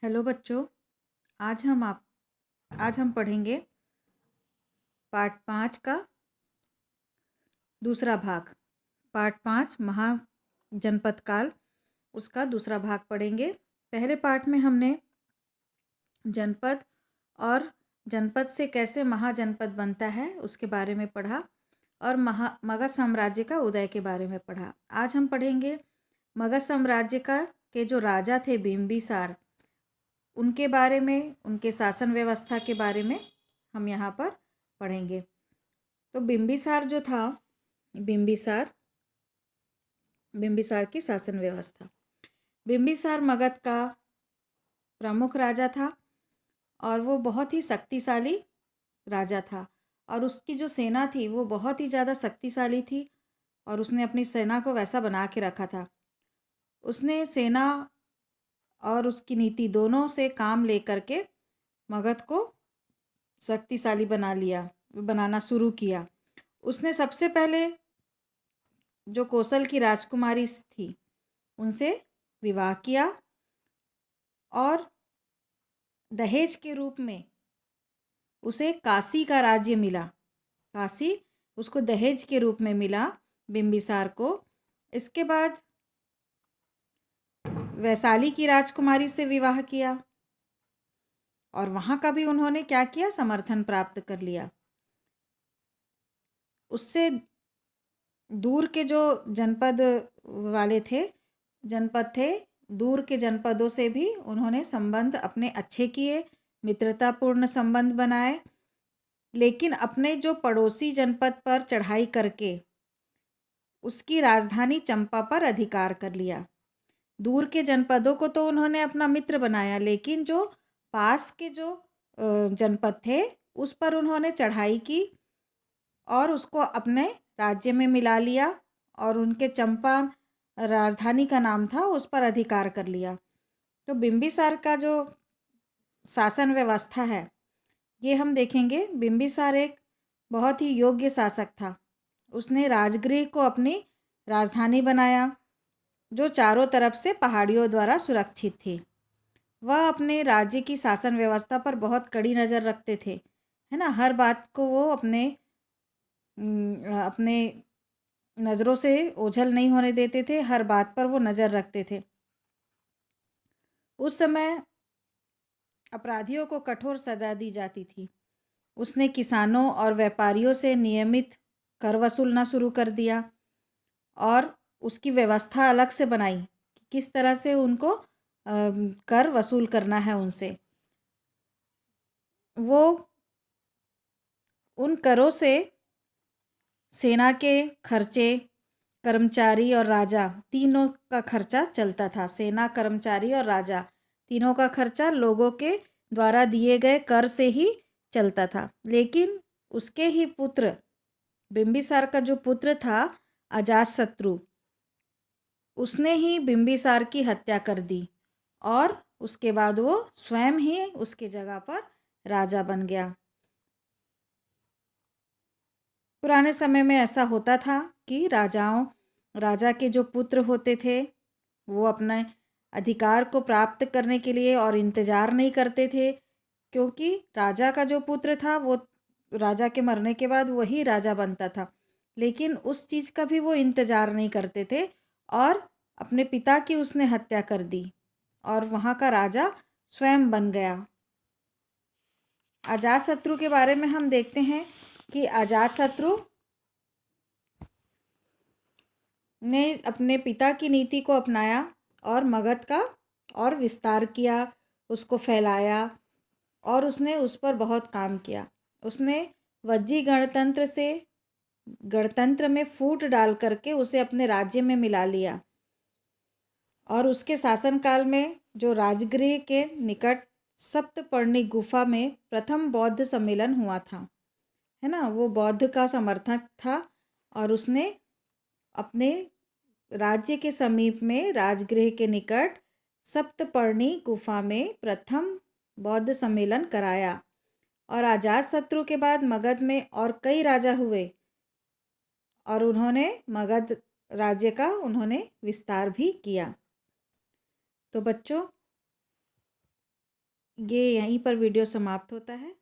Hello बच्चों। आज हम आप आज हम पढ़ेंगे पार्ट 5 का दूसरा भाग। पार्ट 5 महाजनपद काल, उसका दूसरा भाग पढ़ेंगे। पहले पार्ट में हमने जनपद और जनपद से कैसे महाजनपद बनता है उसके बारे में पढ़ा और मगध साम्राज्य का उदय के बारे में पढ़ा। आज हम पढ़ेंगे मगध साम्राज्य के जो राजा थे बिंबिसार, उनके बारे में, उनके शासन व्यवस्था के बारे में हम यहाँ पर पढ़ेंगे। तो बिंबिसार जो था, बिंबिसार की शासन व्यवस्था। बिंबिसार मगध का प्रमुख राजा था और वो बहुत ही शक्तिशाली राजा था और उसकी जो सेना थी वो बहुत ही ज़्यादा शक्तिशाली थी और उसने अपनी सेना को वैसा बना के रखा था। उसने सेना और उसकी नीति दोनों से काम लेकर के मगध को शक्तिशाली बनाना शुरू किया। उसने सबसे पहले जो कौशल की राजकुमारी थी उनसे विवाह किया और दहेज के रूप में उसे काशी का राज्य मिला। काशी उसको दहेज के रूप में मिला बिंबिसार को। इसके बाद वैशाली की राजकुमारी से विवाह किया और वहाँ का भी उन्होंने क्या किया, समर्थन प्राप्त कर लिया। उससे दूर के जो जनपद वाले थे, जनपद थे, दूर के जनपदों से भी उन्होंने संबंध अपने अच्छे किए, मित्रतापूर्ण संबंध बनाए। लेकिन अपने जो पड़ोसी जनपद पर चढ़ाई करके उसकी राजधानी चंपा पर अधिकार कर लिया। दूर के जनपदों को तो उन्होंने अपना मित्र बनाया, लेकिन जो पास के जो जनपद थे उस पर उन्होंने चढ़ाई की और उसको अपने राज्य में मिला लिया और उनके चंपा राजधानी का नाम था, उस पर अधिकार कर लिया। तो बिंबिसार का जो शासन व्यवस्था है ये हम देखेंगे। बिंबिसार एक बहुत ही योग्य शासक था। उसने राजगृह को अपनी राजधानी बनाया जो चारों तरफ से पहाड़ियों द्वारा सुरक्षित थी। वह अपने राज्य की शासन व्यवस्था पर बहुत कड़ी नज़र रखते थे, है ना। हर बात को वो अपने नज़रों से ओझल नहीं होने देते थे, हर बात पर वो नज़र रखते थे। उस समय अपराधियों को कठोर सजा दी जाती थी। उसने किसानों और व्यापारियों से नियमित कर वसूलना शुरू कर दिया और उसकी व्यवस्था अलग से बनाई कि किस तरह से उनको कर वसूल करना है उनसे। वो उन करों से सेना के खर्चे, कर्मचारी और राजा तीनों का खर्चा चलता था। सेना, कर्मचारी और राजा तीनों का खर्चा लोगों के द्वारा दिए गए कर से ही चलता था। लेकिन उसके ही पुत्र, बिंबिसार का जो पुत्र था अजातशत्रु, उसने ही बिंबिसार की हत्या कर दी और उसके बाद वो स्वयं ही उसके जगह पर राजा बन गया। पुराने समय में ऐसा होता था कि राजा के जो पुत्र होते थे वो अपने अधिकार को प्राप्त करने के लिए और इंतज़ार नहीं करते थे, क्योंकि राजा का जो पुत्र था वो राजा के मरने के बाद वही राजा बनता था। लेकिन उस चीज़ का भी वो इंतज़ार नहीं करते थे और अपने पिता की उसने हत्या कर दी और वहाँ का राजा स्वयं बन गया। अजातशत्रु के बारे में हम देखते हैं कि अजातशत्रु ने अपने पिता की नीति को अपनाया और मगध का और विस्तार किया, उसको फैलाया और उसने उस पर बहुत काम किया। उसने वज्जी गणतंत्र में फूट डाल करके उसे अपने राज्य में मिला लिया और उसके शासनकाल में जो राजगृह के निकट सप्तपर्णी गुफा में प्रथम बौद्ध सम्मेलन हुआ था, है ना, वो बौद्ध का समर्थक था और उसने अपने राज्य के समीप में राजगृह के निकट सप्तपर्णी गुफा में प्रथम बौद्ध सम्मेलन कराया। और अजातशत्रु के बाद मगध में और कई राजा हुए और उन्होंने मगध राज्य का उन्होंने विस्तार भी किया। तो बच्चों, ये यहीं पर वीडियो समाप्त होता है।